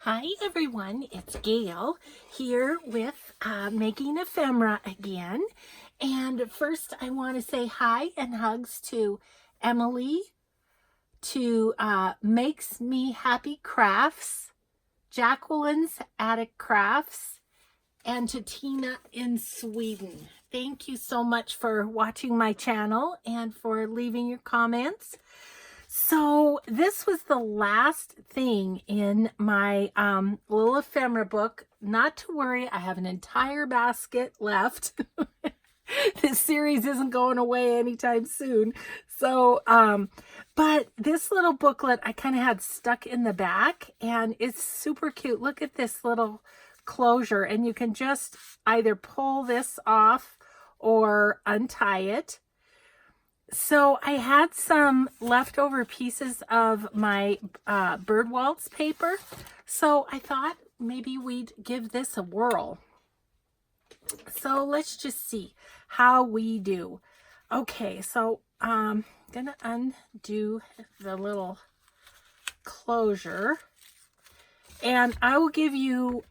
Hi everyone, it's Gayle here with making ephemera again. And first I want to say hi and hugs to Emily, to Makes Me Happy Crafts, Jacqueline's Attic Crafts, and to Tina in Sweden. Thank you so much for watching my channel and for leaving your comments. So this was the last thing in my little ephemera book. Not to worry, I have an entire basket left. This series isn't going away anytime soon. So, but this little booklet I kind of had stuck in the back, and it's super cute. Look at this little closure, and you can just either pull this off or untie it. So I had some leftover pieces of my bird waltz paper, so I thought maybe we'd give this a whirl. So let's just see how we do. Okay, so I'm gonna undo the little closure, and I will give you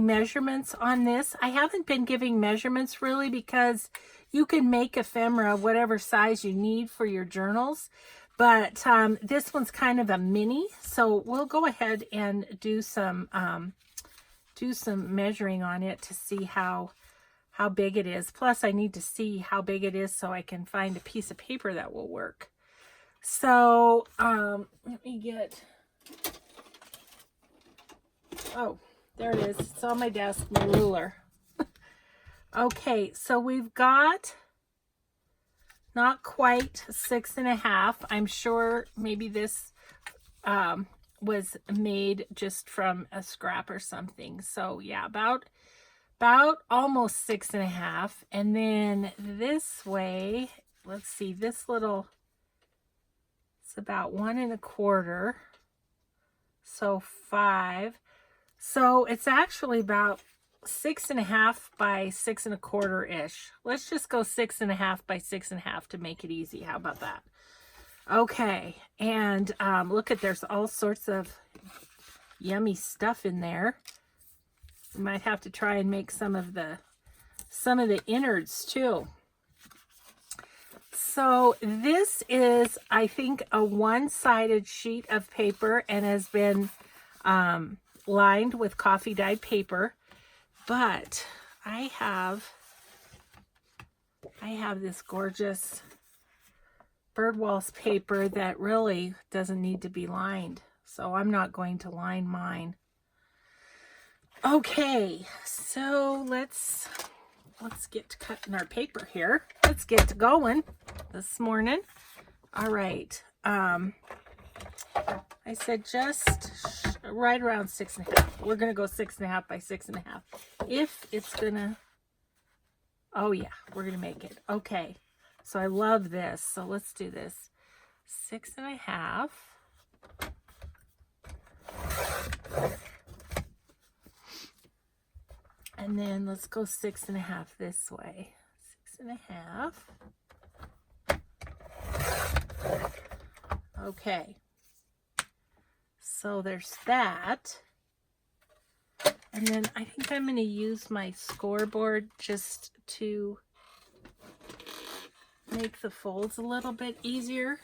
measurements on this. I haven't been giving measurements really because you can make ephemera whatever size you need for your journals, but this one's kind of a mini, so we'll go ahead and do some measuring on it to see how big it is. Plus, I need to see how big it is so I can find a piece of paper that will work. So let me get. Oh, there it is. It's on my desk, my ruler. Okay, so we've got not quite 6.5. I'm sure maybe this was made just from a scrap or something. So yeah, about almost 6.5. And then this way, let's see, this little, it's about 1.25. So 5. So it's actually about 6.5 by 6.25-ish. Let's just go 6.5 by 6.5 to make it easy. How about that? Okay, and look at, there's all sorts of yummy stuff in there. We might have to try and make some of the innards too. So this is, I think, a one-sided sheet of paper and has been lined with coffee dyed paper. But I have this gorgeous bird waltz paper that really doesn't need to be lined. So I'm not going to line mine. Okay, so let's get to cutting our paper here. Let's get to going this morning. All right. I said just right around 6.5. We're going to go 6.5 by 6.5. If it's going to, oh yeah, we're going to make it. Okay. So I love this. So let's do this. 6.5. And then let's go 6.5 this way. 6.5. Okay. So there's that. And then I think I'm going to use my scoreboard just to make the folds a little bit easier.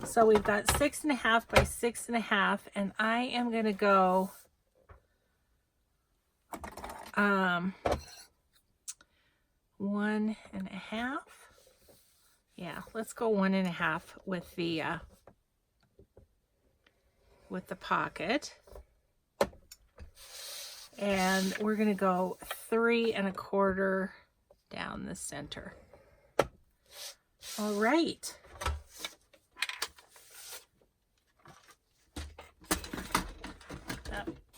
So we've got 6.5 by 6.5, and I am going to go 1.5. Yeah, let's go 1.5 with the pocket. And we're going to go 3.25 down the center. All right.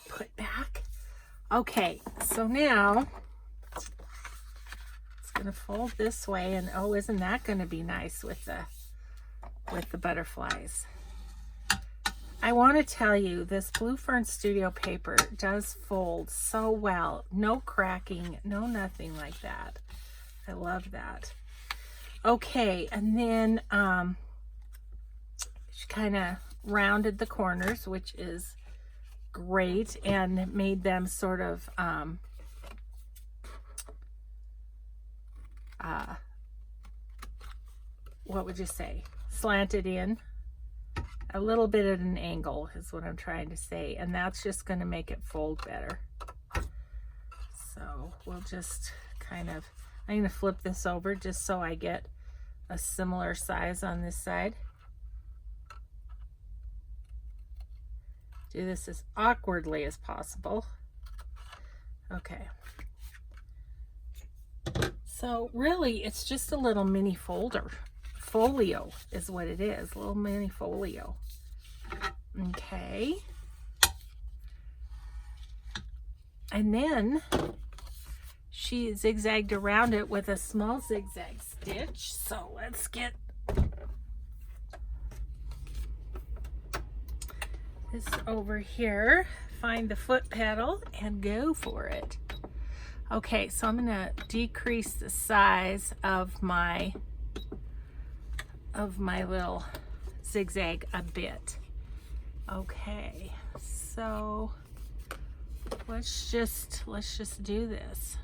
Put back. Okay, so now it's going to fold this way, and oh, isn't that going to be nice with the butterflies? I want to tell you, this Blue Fern Studio paper does fold so well. No cracking, no nothing like that. I love that. Okay, and then kind of rounded the corners, which is great, and made them sort of what would you say, slanted in a little bit at an angle is what I'm trying to say, and that's just going to make it fold better. So we'll just kind of, I'm going to flip this over just so I get a similar size on this side. Do this as awkwardly as possible. Okay. So really, it's just a little mini folder. Folio is what it is, a little mini folio. Okay. And then she zigzagged around it with a small zigzag stitch. So let's get this over here, find the foot pedal and go for it. Okay, so I'm gonna decrease the size of my little zigzag a bit. Okay, so let's just do this.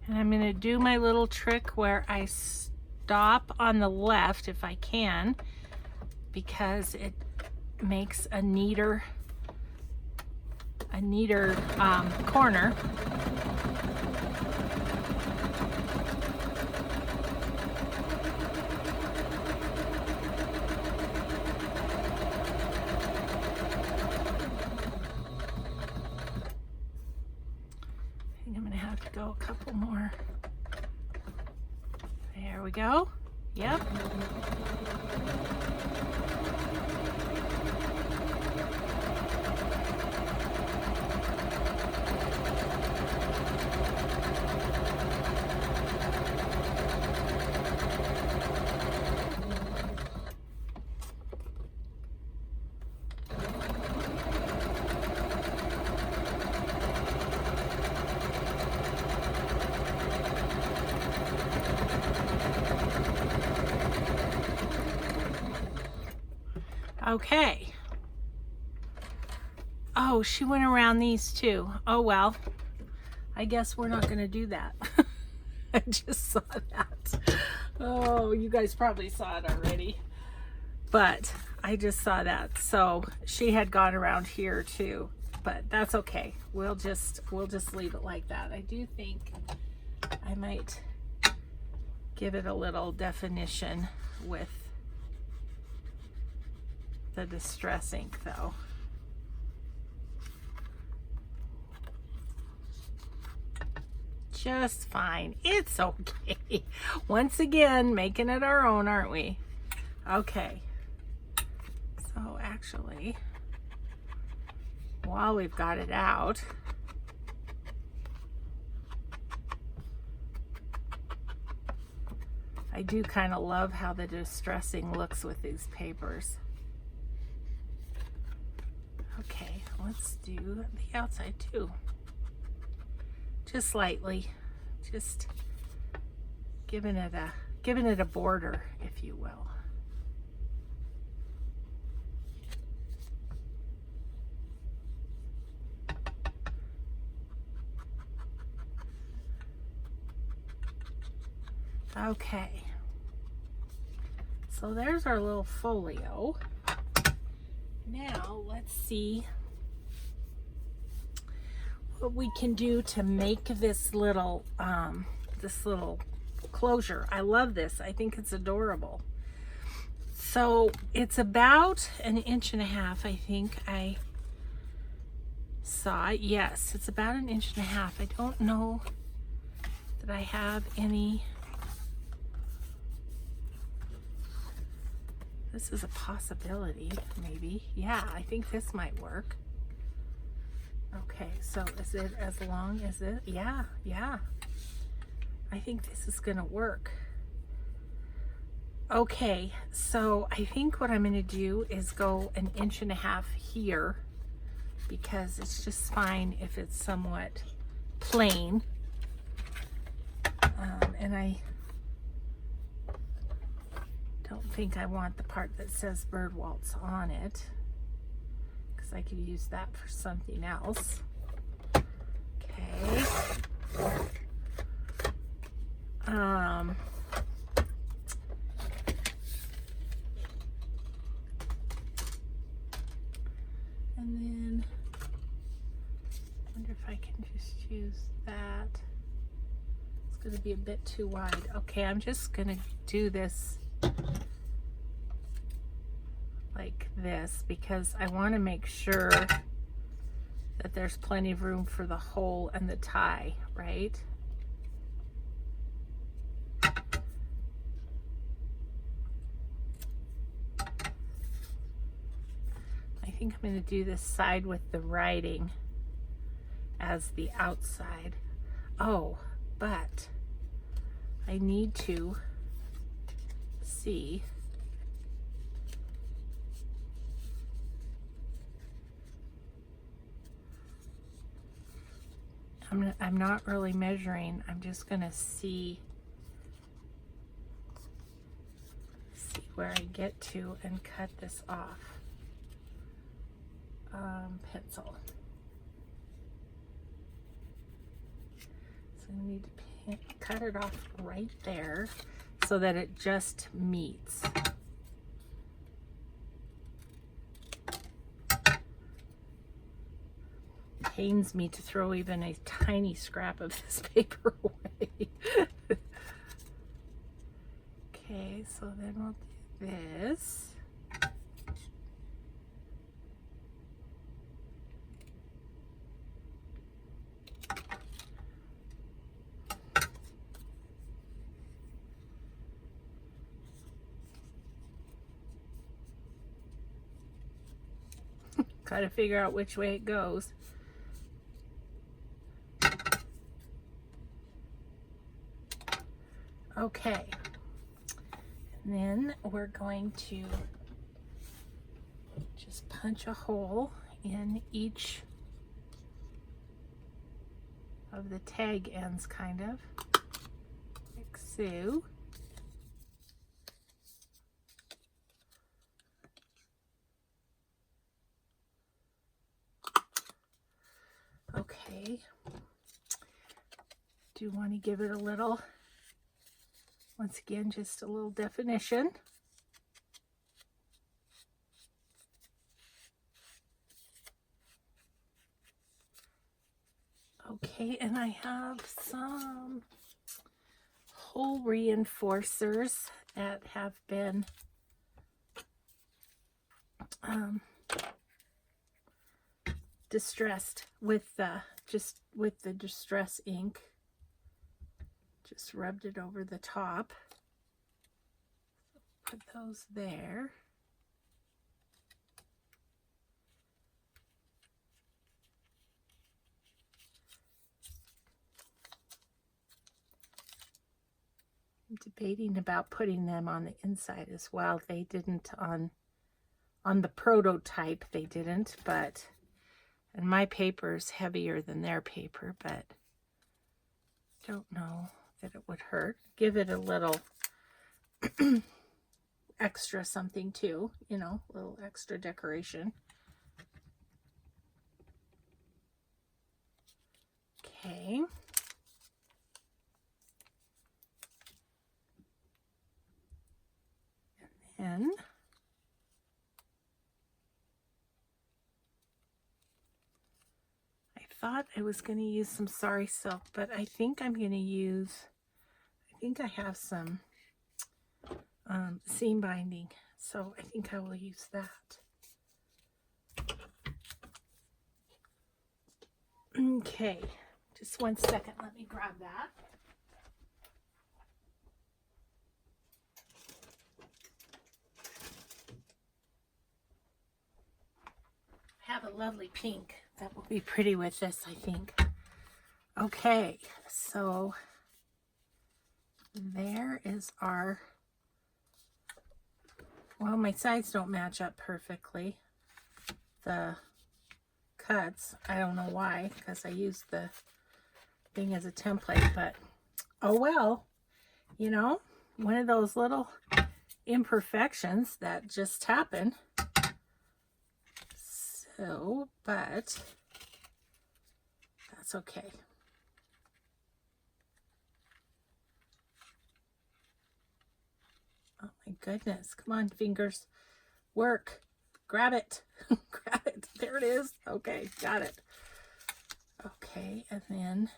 And I'm going to do my little trick where I stop on the left if I can, because it makes a neater corner. I'm gonna have to go a couple more. There we go. Yep. Okay. Oh, she went around these too. Oh, well, I guess we're not going to do that. I just saw that. Oh, you guys probably saw it already, but I just saw that. So she had gone around here too, but that's okay. We'll just leave it like that. I do think I might give it a little definition with the distress ink though. Just fine. It's okay. Once again, making it our own, aren't we? Okay. So actually, while we've got it out, I do kind of love how the distressing looks with these papers. Okay, let's do the outside too. Just slightly, just giving it a border, if you will. Okay, so there's our little folio. Now let's see what we can do to make this little closure. I love this. I think it's adorable. So it's about 1.5 inches, I think I saw. Yes, it's about 1.5 inches. I don't know that I have any. This is a possibility, maybe. Yeah, I think this might work. Okay, so is it as long as it? Yeah, yeah. I think this is gonna work. Okay, so I think what I'm gonna do is go 1.5 inches here, because it's just fine if it's somewhat plain. And I don't think I want the part that says bird waltz on it, because I could use that for something else. Okay. And then I wonder if I can just use that. It's going to be a bit too wide. Okay, I'm just going to do this like this, because I want to make sure that there's plenty of room for the hole and the tie, right? I think I'm going to do this side with the writing as the outside. Oh, but I need to see. I'm not really measuring. I'm just going to see where I get to and cut this off. Pencil. So I need to cut it off right there so that it just meets. Pains me to throw even a tiny scrap of this paper away. Okay, so then we'll do this. Gotta figure out which way it goes. Okay, and then we're going to just punch a hole in each of the tag ends, kind of, like so. Okay, do want to give it a little, once again, just a little definition. Okay, and I have some hole reinforcers that have been distressed with with the distress ink. Just rubbed it over the top. Put those there. I'm debating about putting them on the inside as well. They didn't on the prototype, they didn't, but, and my paper is heavier than their paper, but don't know that it would hurt. Give it a little extra something too, you know, a little extra decoration. Okay. And then I thought I was going to use some sari silk, but I think I'm going to use, I think I have some seam binding, so I think I will use that. Okay, just 1 second, let me grab that. have a lovely pink that will be pretty with this, I think. Okay, so there is our, well, my sides don't match up perfectly. The cuts, I don't know why, because I used the thing as a template, but oh well, you know, one of those little imperfections that just happen. So, but that's okay. Oh my goodness, come on, fingers, work, grab it. Grab it, there it is. Okay, got it. Okay, and then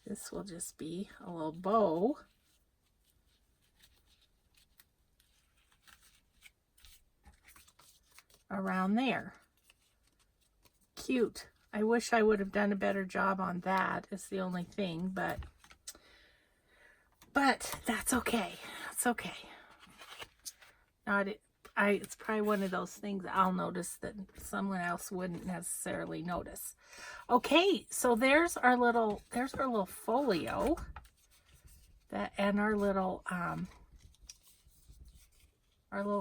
this will just be a little bow. Around there. Cute. I wish I would have done a better job on that, is the only thing, but that's okay. It's okay. It's probably one of those things I'll notice that someone else wouldn't necessarily notice. Okay, so there's our little folio and our little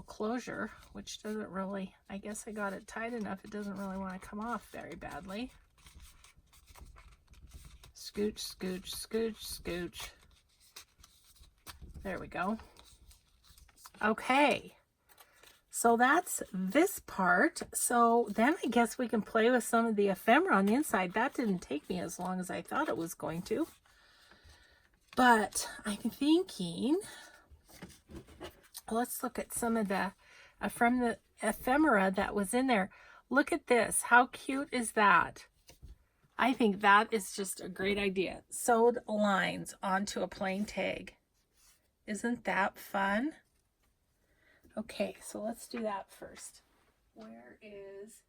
closure, which doesn't really, I guess I got it tight enough, it doesn't really want to come off very badly. Scooch, scooch, scooch, scooch. There we go. Okay, so that's this part. So then I guess we can play with some of the ephemera on the inside. That didn't take me as long as I thought it was going to. But I'm thinking, let's look at some of the from the ephemera that was in there. Look at this. How cute is that? I think that is just a great idea. Sewed lines onto a plain tag. Isn't that fun? Okay, so let's do that first. Where is,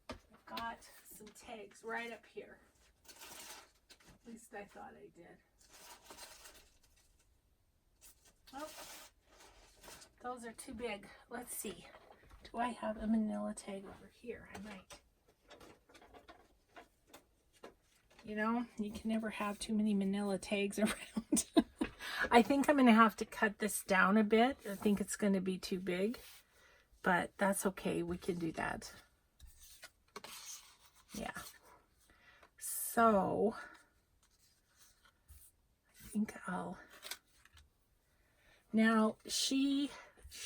I've got some tags right up here. At least I thought I did. Oh, those are too big. Let's see. Do I have a manila tag over here? I might. You know, you can never have too many manila tags around. I think I'm going to have to cut this down a bit. I think it's going to be too big, but that's okay. We can do that. Yeah. So, I think I'll... Now, she,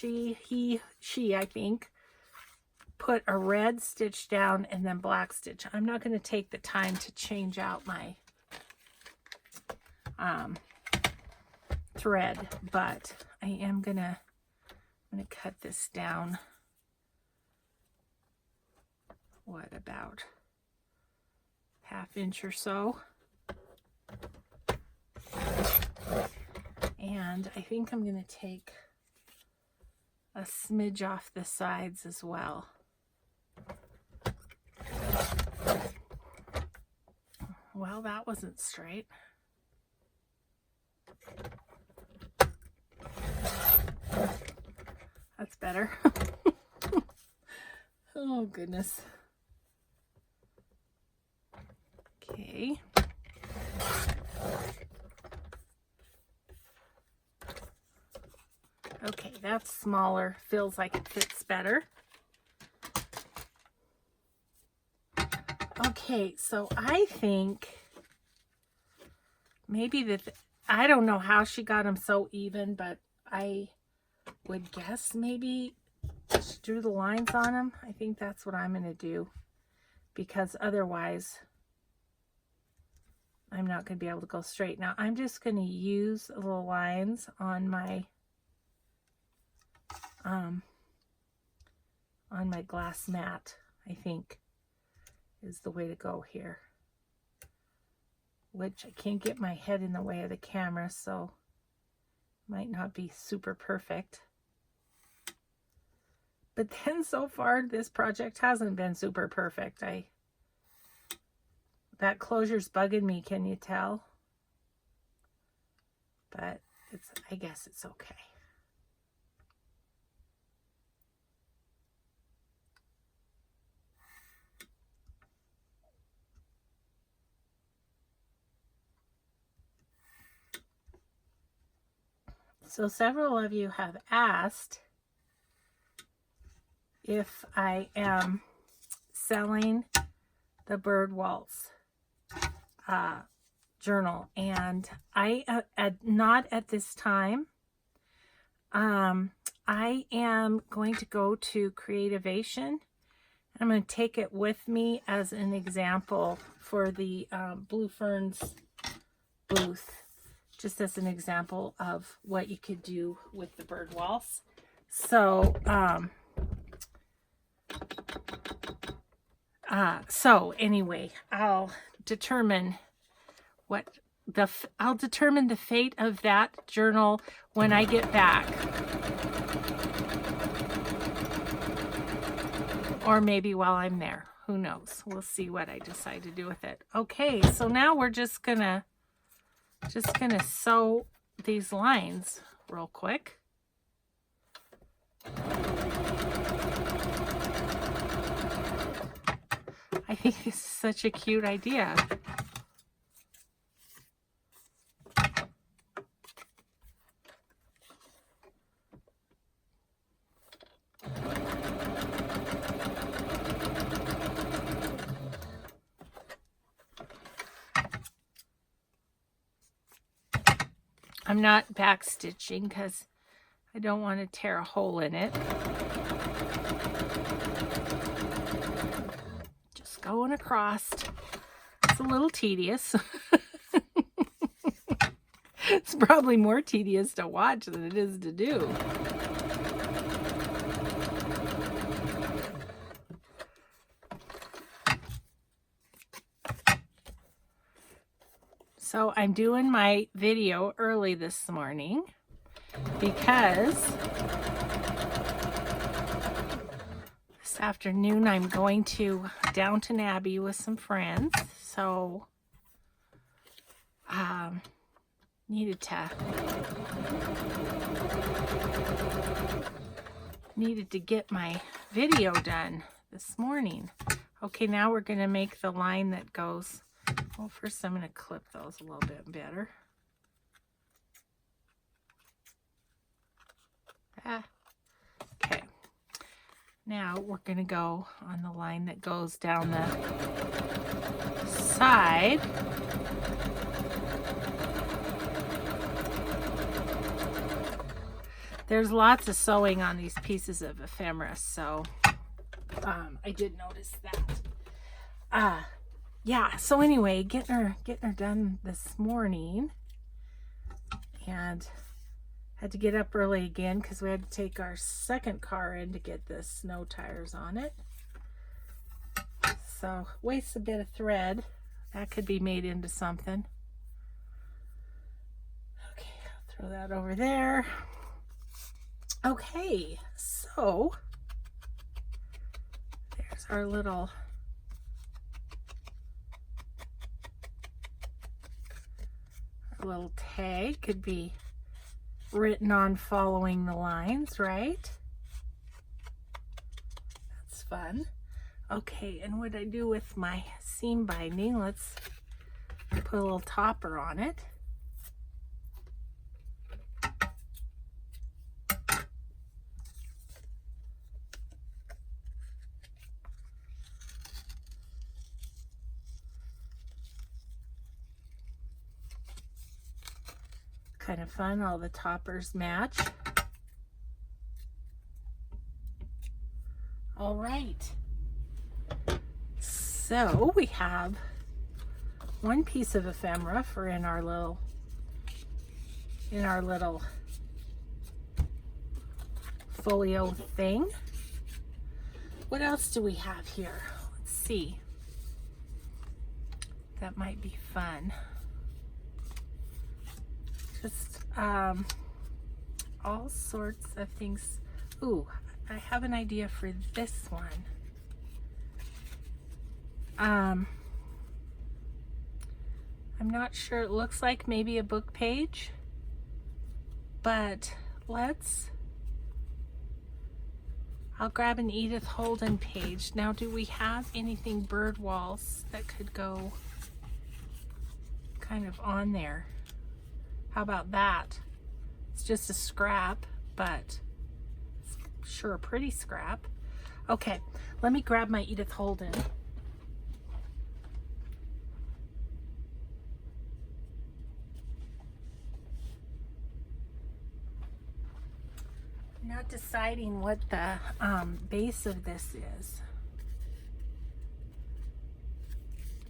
I think, put a red stitch down and then black stitch. I'm not going to take the time to change out my thread, but I am I'm gonna cut this down. What, about ½ inch or so? And I think I'm going to take a smidge off the sides as well. Well, that wasn't straight. That's better. Oh, goodness. Okay. Okay, that's smaller. Feels like it fits better. Okay, so I think maybe I don't know how she got them so even, but I would guess maybe she drew the lines on them. I think that's what I'm going to do, because otherwise I'm not going to be able to go straight. Now I'm just going to use little lines on my glass mat, I think is the way to go here, which I can't get my head in the way of the camera, so might not be super perfect. But then so far this project hasn't been super perfect. That closure's bugging me, can you tell? But I guess it's okay. So several of you have asked if I am selling the Bird Waltz journal, and I not at this time. I am going to go to Creativation. I'm going to take it with me as an example for the Blue Ferns booth, just as an example of what you could do with the Bird Waltz. So, anyway, I'll determine I'll determine the fate of that journal when I get back. Or maybe while I'm there. Who knows? We'll see what I decide to do with it. Okay, so now we're just gonna sew these lines real quick. I think this is such a cute idea. I'm not back stitching because I don't want to tear a hole in it. Just going across. It's a little tedious. It's probably more tedious to watch than it is to do. So I'm doing my video early this morning because this afternoon I'm going to Downton Abbey with some friends. So needed to get my video done this morning. Okay, now we're going to make the line that goes. Well, first I'm going to clip those a little bit better. Okay. Now we're going to go on the line that goes down the side. There's lots of sewing on these pieces of ephemera, so I did notice that. Yeah, so anyway, getting her done this morning, and had to get up early again because we had to take our second car in to get the snow tires on it. So wastes a bit of thread. That could be made into something. Okay, I'll throw that over there. Okay, so there's our little tag. Could be written on following the lines, right? That's fun. Okay, and what I do with my seam binding, let's put a little topper on it. Kind of fun, all the toppers match. All right, so we have one piece of ephemera for in our little folio thing. What else do we have here? Let's see. That might be fun. Just all sorts of things. Ooh, I have an idea for this one. I'm not sure. It looks like maybe a book page, but I'll grab an Edith Holden page. Now, do we have anything Bird Waltz that could go kind of on there? How about that? It's just a scrap, but it's sure a pretty scrap. Okay, let me grab my Edith Holden. I'm not deciding what the base of this is.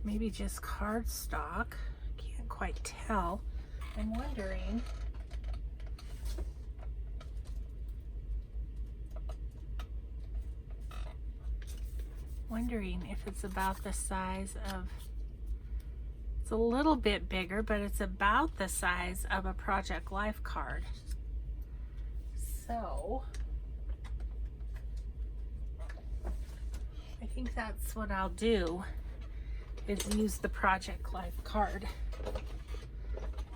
Maybe just cardstock. Can't quite tell. I'm wondering if it's about the size of, it's a little bit bigger, but it's about the size of a Project Life card. So I think that's what I'll do, is use the Project Life card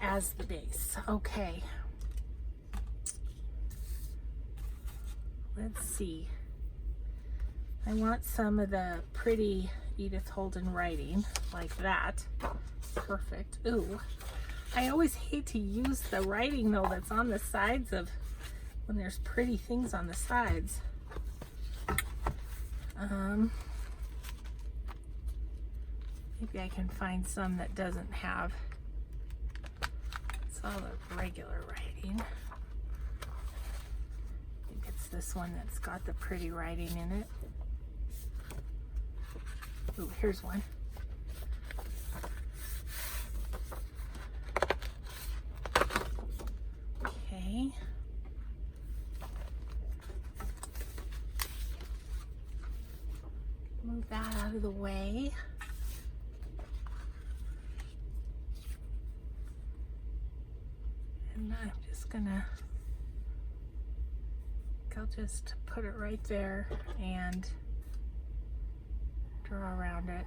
as the base. Okay. Let's see. I want some of the pretty Edith Holden writing like that. Perfect. Ooh. I always hate to use the writing though that's on the sides of, when there's pretty things on the sides. Maybe I can find some that doesn't have, it's all the regular writing. I think it's this one that's got the pretty writing in it. Ooh, here's one. Okay. Move that out of the way. And I'm just gonna, I'll just put it right there and draw around it.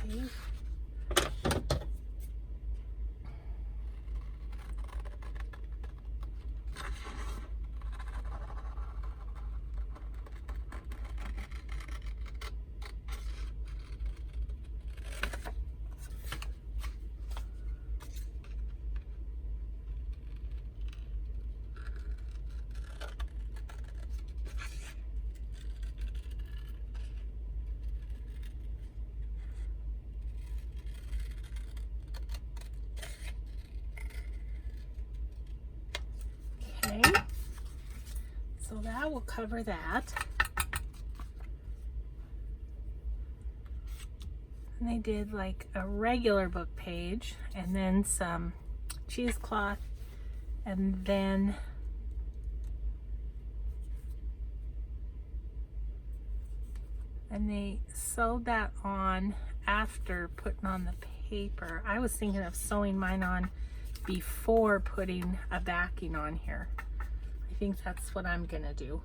Okay. Okay, so that will cover that. And they did like a regular book page and then some cheesecloth, and then they sewed that on after putting on the paper. I was thinking of sewing mine on before putting a backing on here. I think that's what I'm gonna do.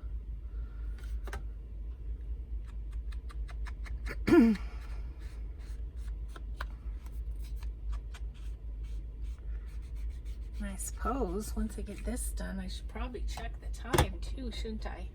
I suppose once I get this done, I should probably check the time too, shouldn't I?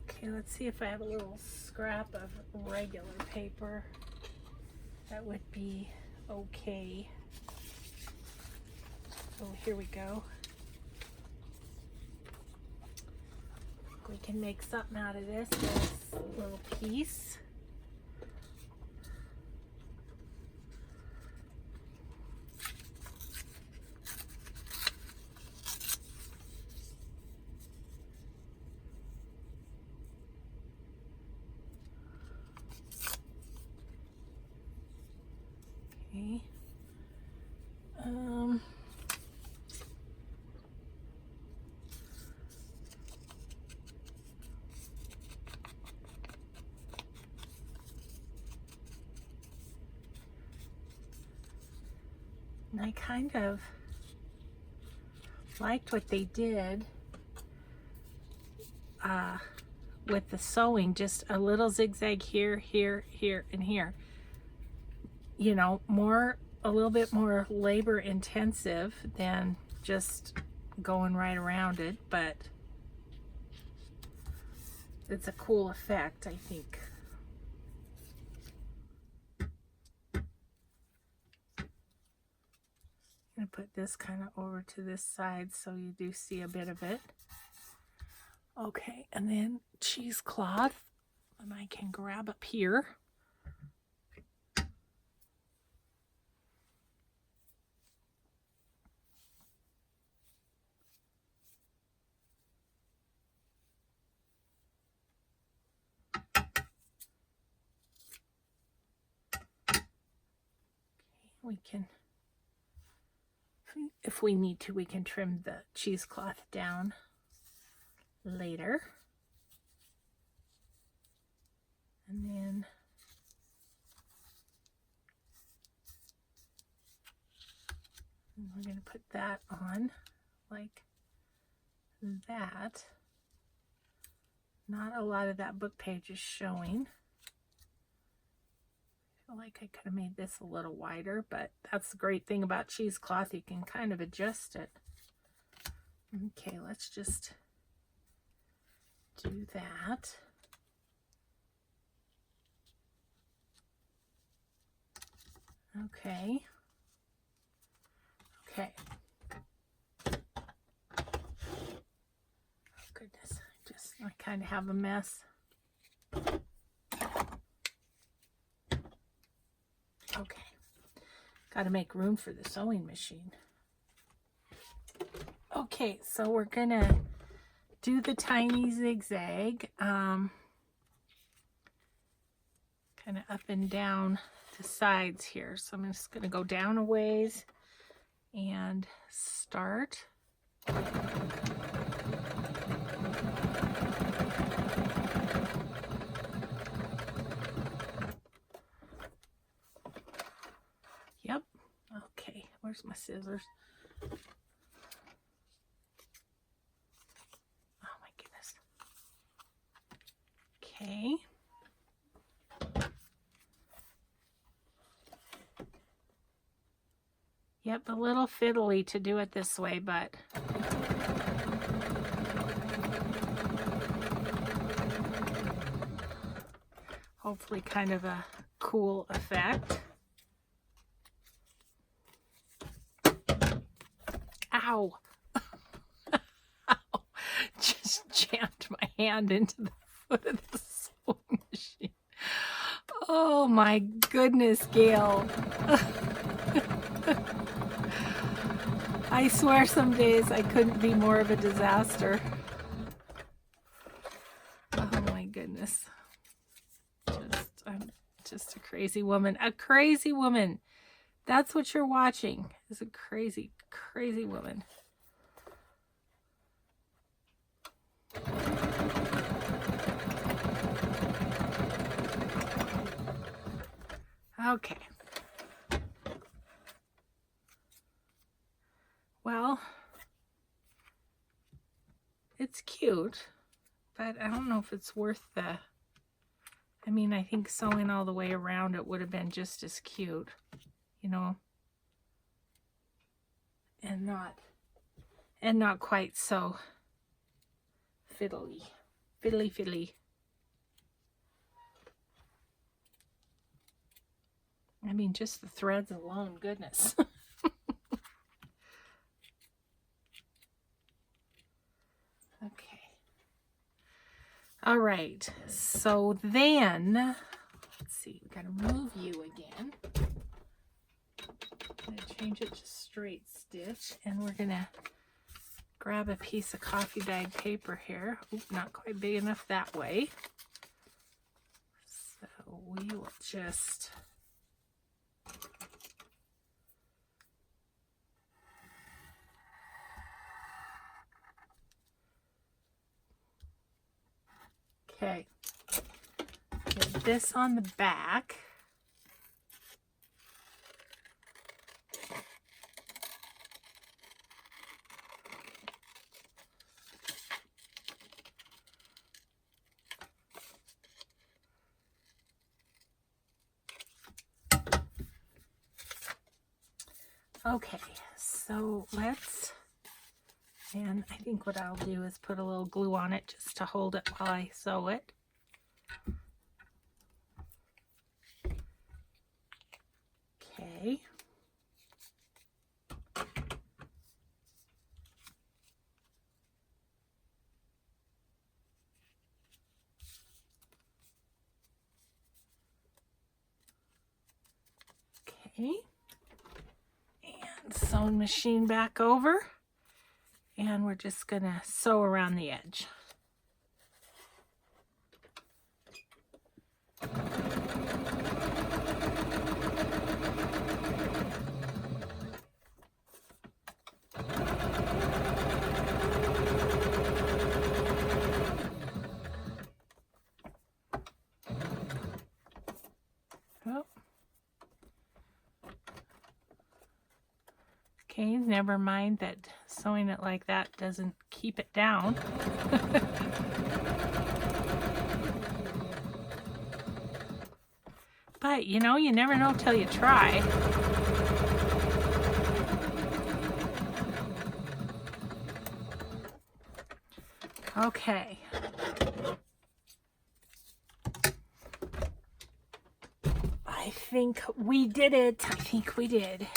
Okay, let's see if I have a little scrap of regular paper. That would be okay. Oh, here we go. We can make something out of this little piece. Okay. And I kind of liked what they did with the sewing, just a little zigzag here, here, here, and here. you know, a little bit more labor intensive than just going right around it, but it's a cool effect, I think. I'm going to put this kind of over to this side so you do see a bit of it. Okay, and then cheesecloth, and I can grab up here. We can, if we need to, we can trim the cheesecloth down later. And then we're going to put that on like that. Not a lot of that book page is showing. I feel like I could have made this a little wider, but that's the great thing about cheesecloth. You can kind of adjust it. Okay, let's just do that. Okay. Okay. Oh goodness, I kind of have a mess. Okay. Got to make room for the sewing machine. Okay, so we're gonna do the tiny zigzag, kind of up and down the sides here. So I'm just gonna go down a ways and start. Yep. Okay, where's my scissors? Oh my goodness. Okay. Yep, a little fiddly to do it this way, but hopefully kind of a cool effect. Ow! Ow! Just jammed my hand into the foot of the sewing machine. Oh my goodness, Gayle. I swear some days I couldn't be more of a disaster. Oh my goodness. I'm just a crazy woman. A crazy woman. That's what you're watching, is a crazy, crazy woman. Okay. Well, it's cute, but I don't know if it's worth the... I mean, I think sewing all the way around it would have been just as cute, you know, and not quite so fiddly. I mean, just the threads alone, goodness. Okay. All right. So then, let's see, we got to move you again. I'm going to change it to straight stitch, and we're going to grab a piece of coffee dyed paper here. Oop, not quite big enough that way. So we will just... Okay, get this on the back. Okay, so and I think what I'll do is put a little glue on it just to hold it while I sew it. Okay. Okay. And sewing machine back over. And we're just gonna sew around the edge. Oh. Okay, never mind that sewing it like that doesn't keep it down. But, you know, you never know till you try. Okay. I think we did it. I think we did.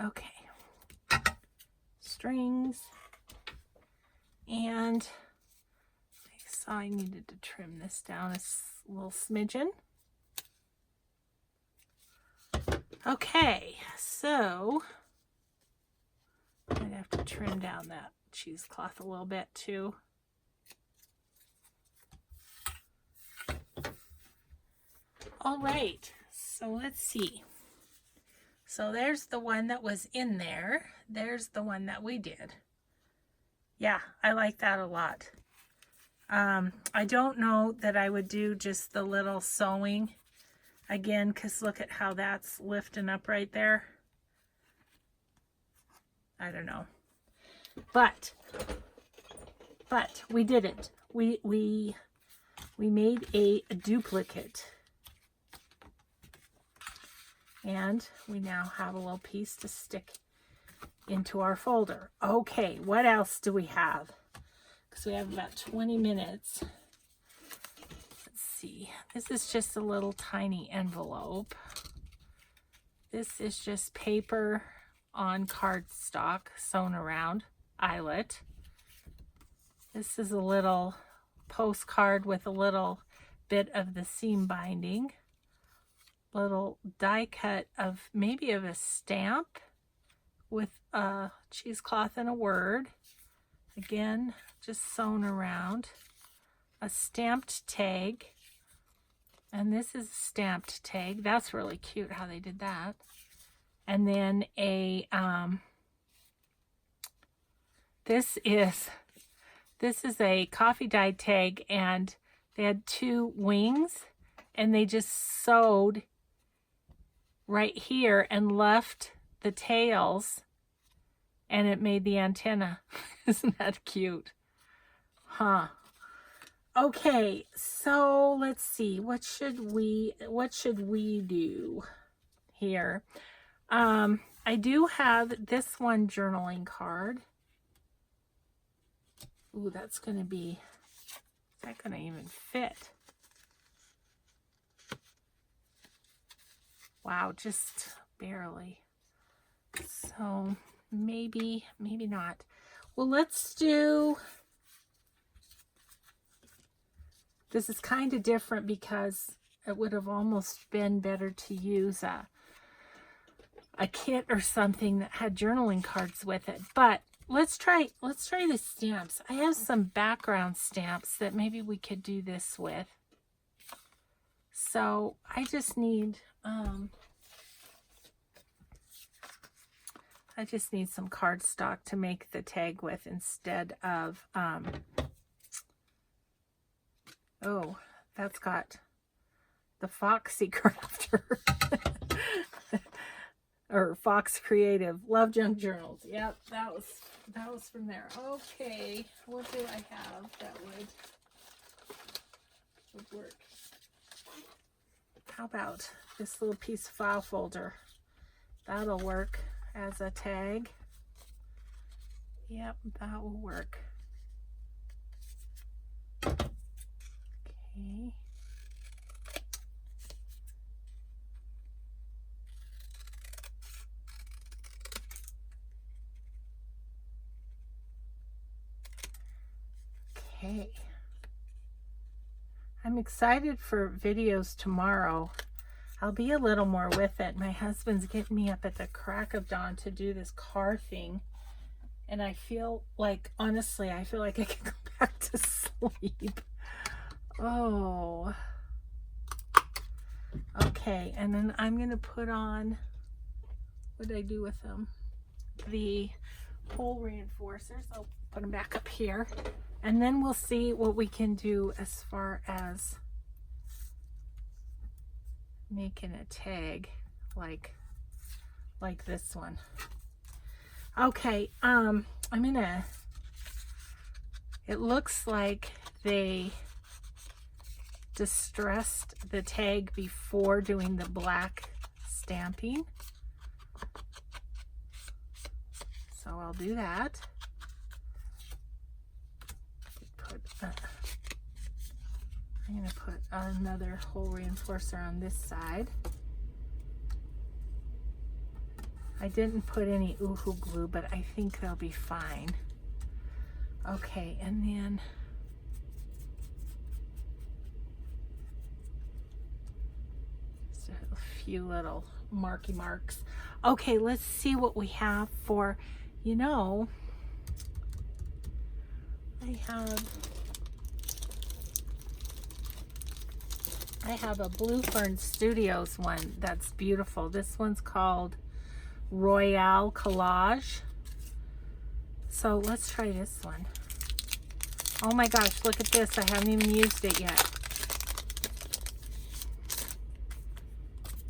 Okay. Strings. And I saw I needed to trim this down a little smidgen. Okay, so I'd have to trim down that cheesecloth a little bit too. All right, so let's see. So there's the one that was in there. There's the one that we did. Yeah, I like that a lot. I don't know that I would do just the little sewing again, because look at how that's lifting up right there. I don't know. But we did it. We made a duplicate. And we now have a little piece to stick into our folder. Okay, what else do we have? Because we have about 20 minutes. Let's see. This is just a little tiny envelope. This is just paper on cardstock sewn around eyelet. This is a little postcard with a little bit of the seam binding. Little die cut of maybe of a stamp with a cheesecloth and a word. Again, just sewn around. A stamped tag. And this is a stamped tag. That's really cute how they did that. And then a this is a coffee dyed tag, and they had two wings, and they just sewed right here and left the tails, and it made the antenna. Isn't that cute? Huh. Okay, so let's see. What should we do here? I do have this one journaling card. Ooh, that's going to be, is that going to even fit? Wow, just barely. So maybe not. Well, let's do, this is kind of different because it would have almost been better to use a kit or something that had journaling cards with it. But let's try the stamps. I have some background stamps that maybe we could do this with. So I just need some cardstock to make the tag with instead of oh, that's got the Foxy Crafter or Fox Creative Love Junk Journals. Yep, that was from there. Okay, what do I have that would work? How about this little piece of file folder? That'll work. as a tag. Yep, that will work. Okay. Okay. I'm excited for videos tomorrow. I'll be a little more with it. My husband's getting me up at the crack of dawn to do this car thing. And I feel like, honestly, I feel like I can go back to sleep. Oh. Okay, and then I'm going to put on, what did I do with them? The hole reinforcers. I'll put them back up here. And then we'll see what we can do as far as making a tag like this one. Okay, it looks like they distressed the tag before doing the black stamping. So I'll do that. I'm going to put another hole reinforcer on this side. I didn't put any Uhu glue, but I think they'll be fine. Okay, and then just a few little marky marks. Okay, let's see what we have for, you know, I have a Blue Fern Studios one that's beautiful. This one's called Royale Collage. So let's try this one. Oh my gosh, look at this. I haven't even used it yet.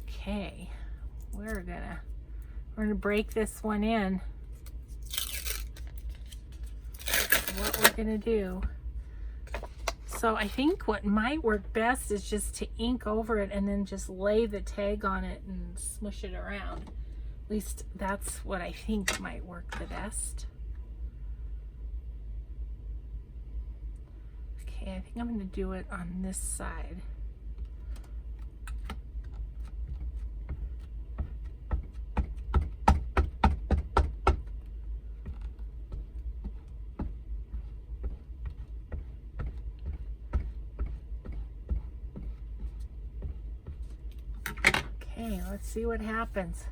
Okay, we're gonna break this one in. What we're gonna do. So I think what might work best is just to ink over it and then just lay the tag on it and smush it around. At least that's what I think might work the best. Okay, I think I'm going to do it on this side. Okay, let's see what happens.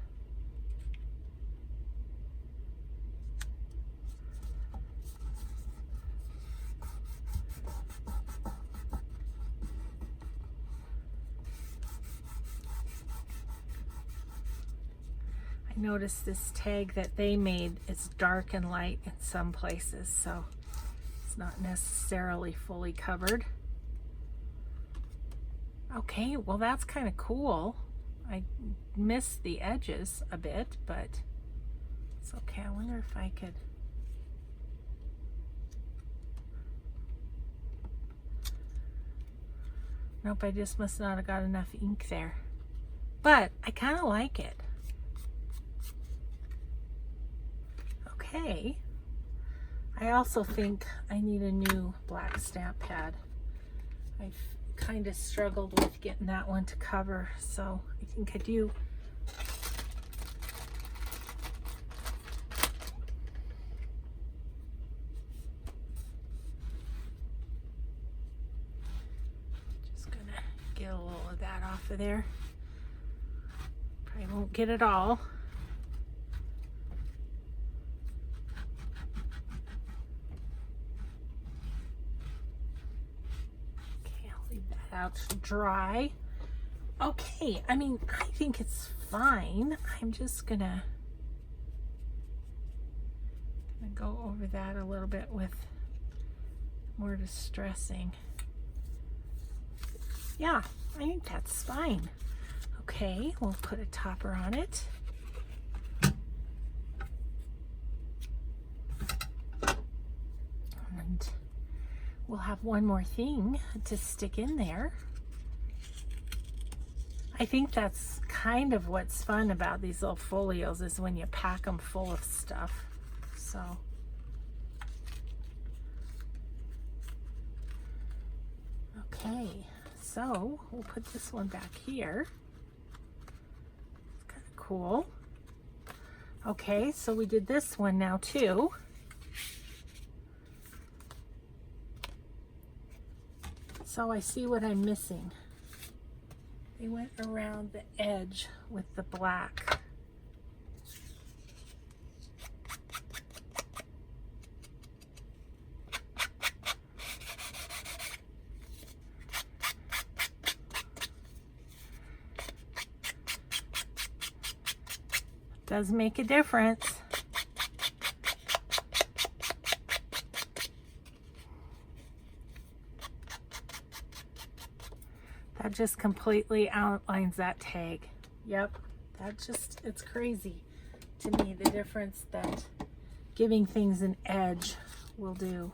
I noticed this tag that they made is dark and light in some places, so it's not necessarily fully covered. Okay, well that's kind of cool. I missed the edges a bit, but it's okay. I wonder if I could. Nope, I just must not have got enough ink there. But I kind of like it. Okay. I also think I need a new black stamp pad. I've kind of struggled with getting that one to cover, so I think I do. Just gonna get a little of that off of there. Probably won't get it all. Out to dry. Okay, I mean, I think it's fine. I'm just gonna go over that a little bit with more distressing. Yeah, I think that's fine. Okay, we'll put a topper on it. And we'll have one more thing to stick in there. I think that's kind of what's fun about these little folios, is when you pack them full of stuff. So okay, so we'll put this one back here. It's kind of cool. Okay, so we did this one now too. So I see what I'm missing. They went around the edge with the black. Does make a difference. That just completely outlines that tag. Yep, it's crazy to me, the difference that giving things an edge will do.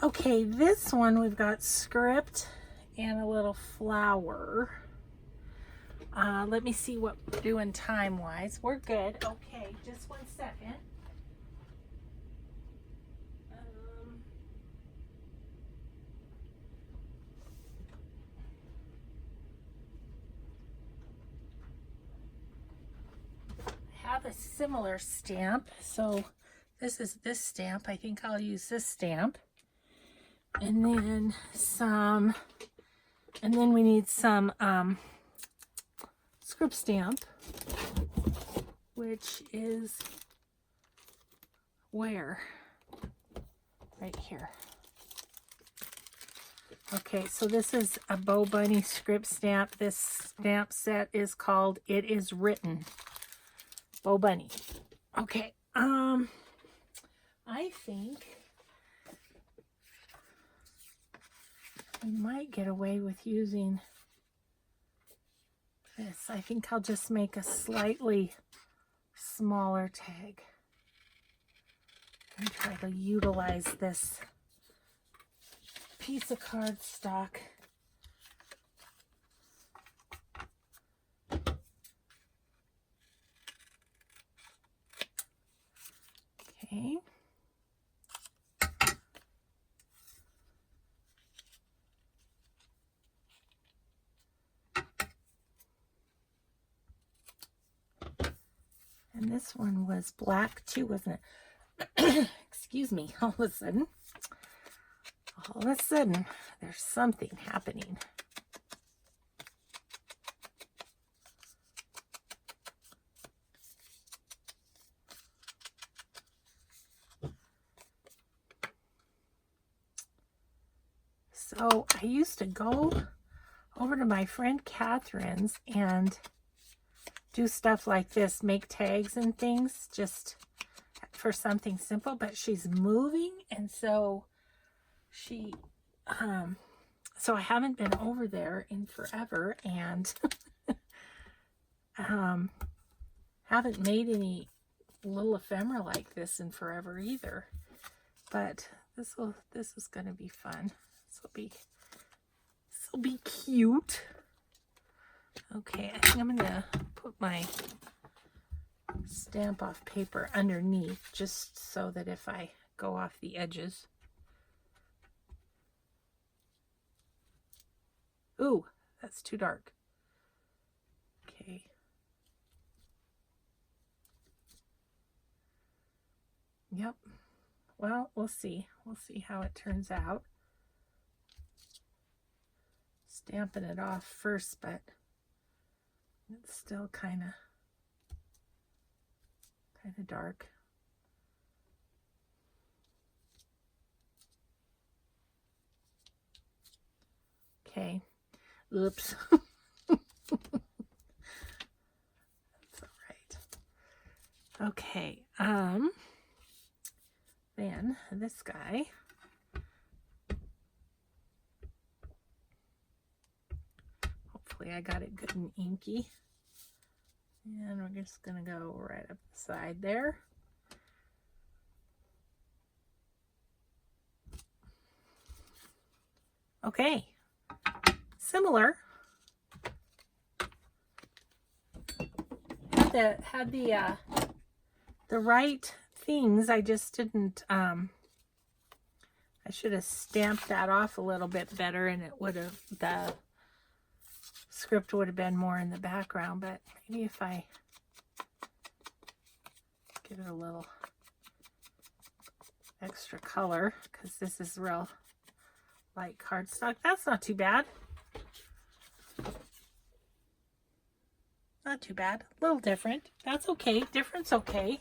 Okay, this one we've got script and a little flower. Let me see what we're doing time-wise. We're good. Okay, just 1 second. I have a similar stamp. So this is this stamp. I think I'll use this stamp. And then some, and then we need some script stamp, which is where? Right here. Okay, so this is a Bo Bunny script stamp. This stamp set is called It Is Written. Bo Bunny. Okay, I think we might get away with using this. I think I'll just make a slightly smaller tag and try to utilize this piece of cardstock. Okay. And this one was black too, wasn't it? Excuse me, all of a sudden, there's something happening. So I used to go over to my friend Catherine's and do stuff like this, make tags and things just for something simple, but she's moving, and so she so I haven't been over there in forever, and haven't made any little ephemera like this in forever either. But this is going to be fun. This will be cute. Okay, I think I'm gonna put my stamp off paper underneath, just so that if I go off the edges. Ooh, that's too dark. Okay. Yep. Well, we'll see. We'll see how it turns out. Stamping it off first, but it's still kind of dark. Okay. Oops. That's all right. Okay. Then this guy. Hopefully I got it good and inky. And we're just going to go right up the side there. Okay. Similar. the right things. I just didn't, I should have stamped that off a little bit better, and it would have, the script would have been more in the background. But maybe if I give it a little extra color, because this is real light cardstock. That's not too bad. Not too bad. A little different. That's okay. Different's okay.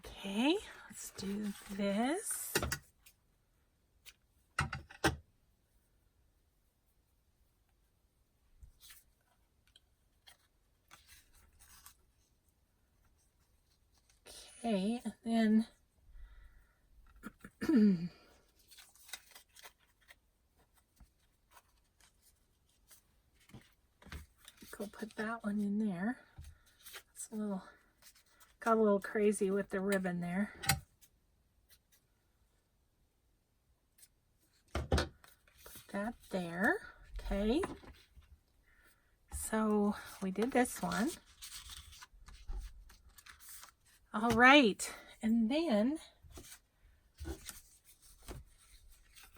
Okay, let's do this. Okay, and then go put that one in there. It's a little, got a little crazy with the ribbon there. Put that there. Okay. So we did this one. All right. And then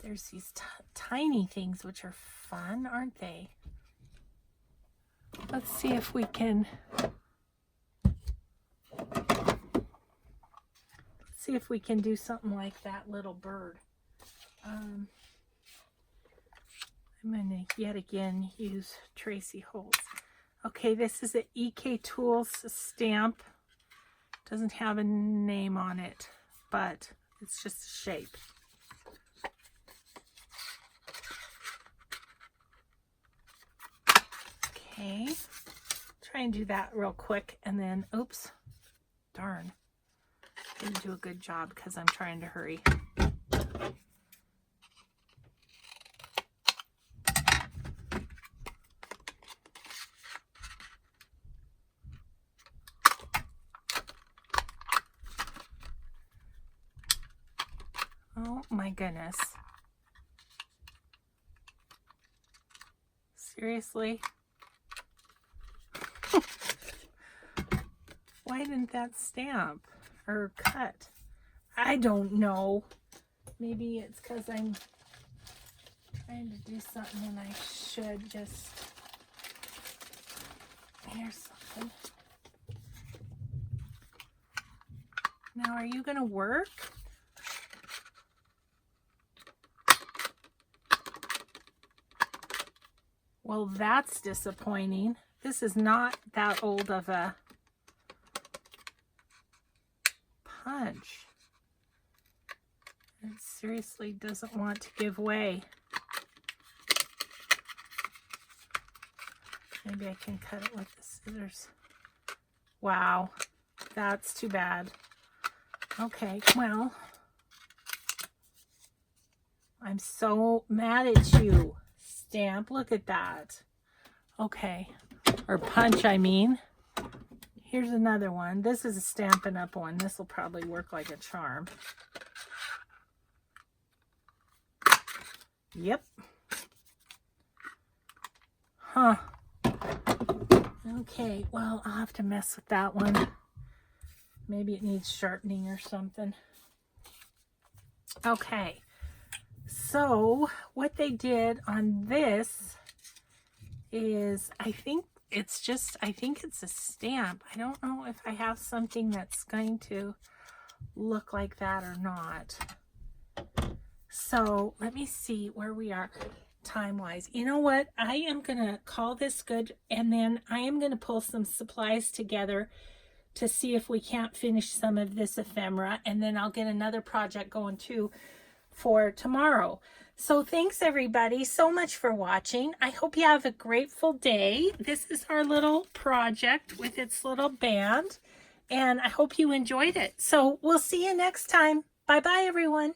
there's these tiny things which are fun, aren't they? Let's see if we can do something like that little bird. I'm going to yet again use Tracy Holtz. Okay, this is an EK Tools stamp. Doesn't have a name on it, but it's just a shape. Okay, try and do that real quick, and then, oops, darn. Didn't do a good job because I'm trying to hurry. Oh my goodness. Seriously? Why didn't that stamp or cut? I don't know. Maybe it's because I'm trying to do something and I should just... Here's something. Now, are you going to work? Well, that's disappointing. This is not that old of a punch. It seriously doesn't want to give way. Maybe I can cut it with the scissors. Wow, that's too bad. Okay, well, I'm so mad at you. Stamp, look at that. Okay, or punch, I mean. Here's another one. This is a Stampin' Up one. This will probably work like a charm. Yep. Huh. Okay, well, I'll have to mess with that one. Maybe it needs sharpening or something. Okay. So what they did on this is, I think it's a stamp. I don't know if I have something that's going to look like that or not. So let me see where we are time-wise. You know what? I am going to call this good, and then I am going to pull some supplies together to see if we can't finish some of this ephemera, and then I'll get another project going too for tomorrow. So thanks everybody so much for watching. I hope you have a grateful day. This is our little project with its little band, and I hope you enjoyed it. So we'll see you next time. Bye bye everyone.